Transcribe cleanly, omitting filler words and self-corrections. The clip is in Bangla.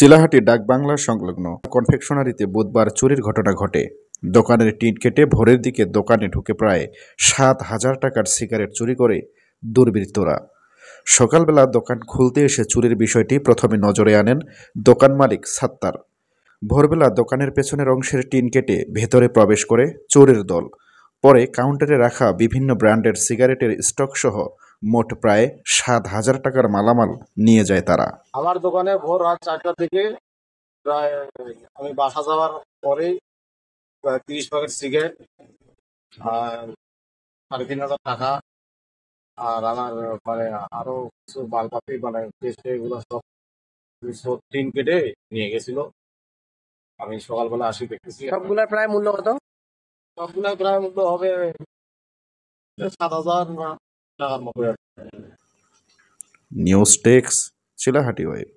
চিলাহাটি ডাকবাংলা সংলগ্ন কনফেকশনারিতে বুধবার চুরির ঘটনা ঘটে। দোকানের টিন কেটে ভোরের দিকে দোকানে ঢুকে প্রায় 7,000 টাকার সিগারেট চুরি করে দুর্বৃত্তরা। সকালবেলা দোকান খুলতে এসে চুরির বিষয়টি প্রথমে নজরে আনেন দোকান মালিক সাত্তার। ভোরবেলা দোকানের পেছনের অংশের টিন কেটে ভেতরে প্রবেশ করে চোরের দল। পরে কাউন্টারে রাখা বিভিন্ন ব্র্যান্ডের সিগারেটের স্টকসহ মোট প্রায় 7,000 টাকার মালামাল নিয়ে যায় তারা। আমার দোকানে ভোর রাত 4টার দিকে প্রায় আমি বাসা যাওয়ার পরেই প্রায় 30 প্যাকেট সিগারেট আর 3,500 টাকা আর আমার মানে আরো কিছু মালপাতি মানে পেস্ট এগুলো সব টিন কেটে নিয়ে গেছিল। আমি সকালবেলা আসি দেখতেছি সবগুলার প্রায় মূল্য কত? সবগুলা প্রায় মূল্য হবে 7,000 টাকার মতো। News text, Chilahati web.